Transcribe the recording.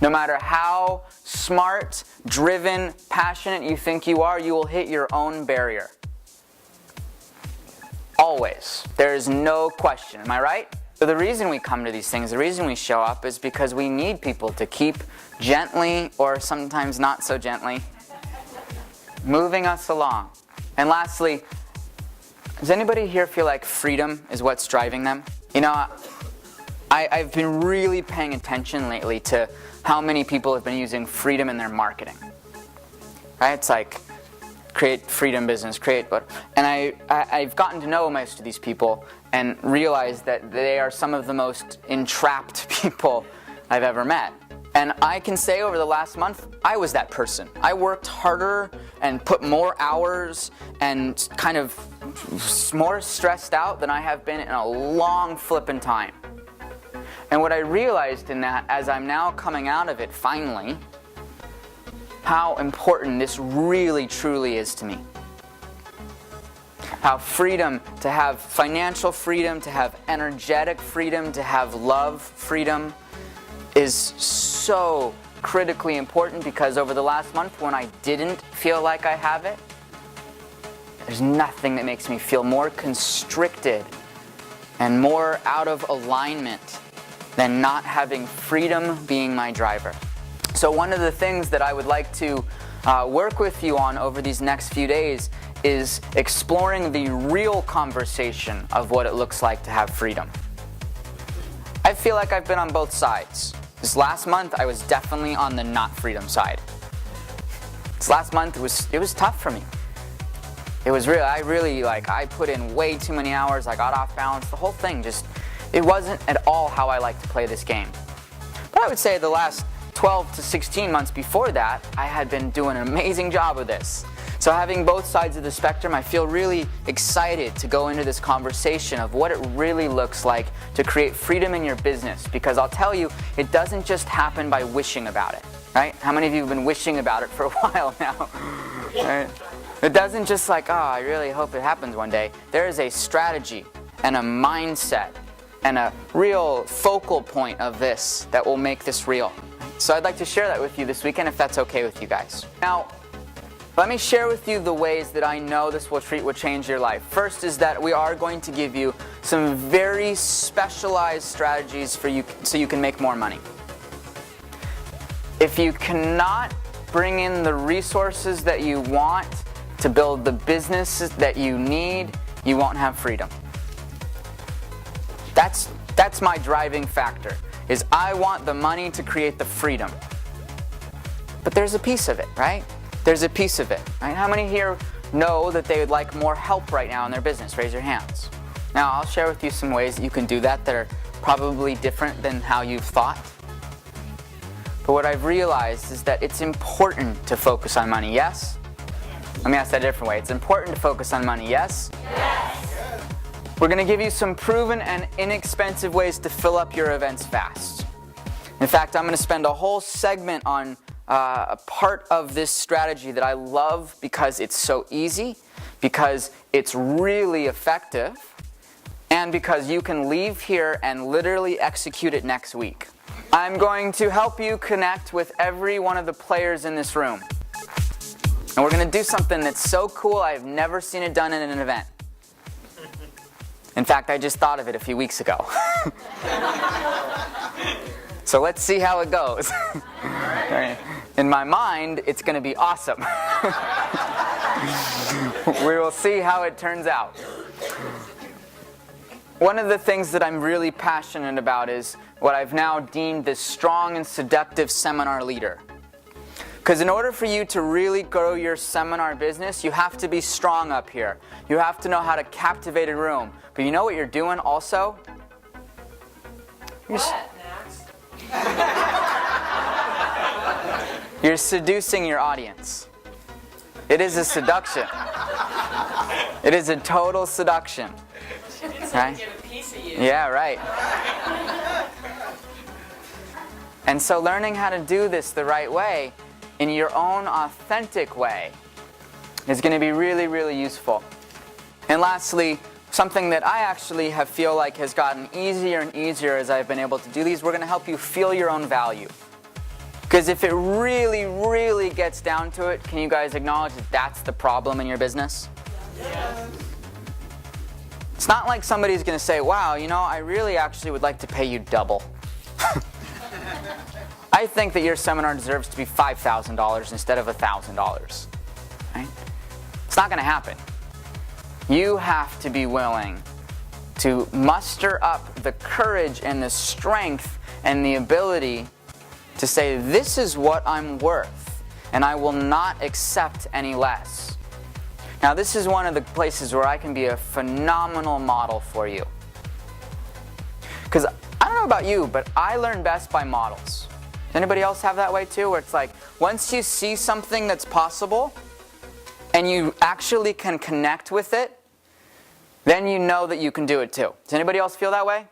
No matter how smart, driven, passionate you think you are, you will hit your own barrier. Always. There is no question. Am I right? So the reason we come to these things, the reason we show up is because we need people to keep gently, or sometimes not so gently, moving us along. And lastly, does anybody here feel like freedom is what's driving them? You know, I've been really paying attention lately to how many people have been using freedom in their marketing. Right? It's like, create freedom business, and I've gotten to know most of these people and realized that they are some of the most entrapped people I've ever met. And I can say over the last month, I was that person. I worked harder and put more hours and kind of more stressed out than I have been in a long flippin' time. And what I realized in that, as I'm now coming out of it finally, how important this really truly is to me. How freedom, to have financial freedom, to have energetic freedom, to have love freedom is so critically important, because over the last month when I didn't feel like I have it, there's nothing that makes me feel more constricted and more out of alignment than not having freedom being my driver. So one of the things that I would like to work with you on over these next few days is exploring the real conversation of what it looks like to have freedom. I feel like I've been on both sides. This last month, I was definitely on the not freedom side. This last month, it was tough for me. It was real. I put in way too many hours. I got off balance. The whole thing it wasn't at all how I like to play this game. But I would say the last 12 to 16 months before that, I had been doing an amazing job of this. So having both sides of the spectrum, I feel really excited to go into this conversation of what it really looks like to create freedom in your business. Because I'll tell you, it doesn't just happen by wishing about it, right? How many of you have been wishing about it for a while now? Right? It doesn't just like, oh, I really hope it happens one day. There is a strategy and a mindset and a real focal point of this that will make this real. So I'd like to share that with you this weekend, if that's okay with you guys. Now, let me share with you the ways that I know this will change your life. First is that we are going to give you some very specialized strategies for you so you can make more money. If you cannot bring in the resources that you want to build the businesses that you need, you won't have freedom. That's my driving factor, is I want the money to create the freedom. But there's a piece of it, right? There's a piece of it, right? How many here know that they would like more help right now in their business? Raise your hands. Now, I'll share with you some ways that you can do that are probably different than how you've thought. But what I've realized is that it's important to focus on money, yes? Let me ask that a different way. It's important to focus on money, yes? Yes! We're going to give you some proven and inexpensive ways to fill up your events fast. In fact, I'm going to spend a whole segment on a part of this strategy that I love because it's so easy, because it's really effective, and because you can leave here and literally execute it next week. I'm going to help you connect with every one of the players in this room. And we're going to do something that's so cool, I've never seen it done in an event. In fact, I just thought of it a few weeks ago. So let's see how it goes. In my mind, it's going to be awesome. We will see how it turns out. One of the things that I'm really passionate about is what I've now deemed the strong and seductive seminar leader. Because in order for you to really grow your seminar business, you have to be strong up here. You have to know how to captivate a room. But you know what you're doing also? You're seducing your audience. It is a seduction. It is a total seduction. Right? Get a piece of you. Yeah, right. And so learning how to do this the right way, in your own authentic way, is going to be really, really useful. And lastly, something that I actually feel like has gotten easier and easier as I've been able to do these, we're going to help you feel your own value. Because if it really, really gets down to it, can you guys acknowledge that that's the problem in your business? Yes. It's not like somebody's going to say, wow, you know, I really actually would like to pay you double. I think that your seminar deserves to be $5,000 instead of $1,000. Right? It's not going to happen. You have to be willing to muster up the courage and the strength and the ability to say, this is what I'm worth, and I will not accept any less. Now, this is one of the places where I can be a phenomenal model for you. Because I don't know about you, but I learn best by models. Does anybody else have that way too? Where it's like, once you see something that's possible, and you actually can connect with it, then you know that you can do it too. Does anybody else feel that way?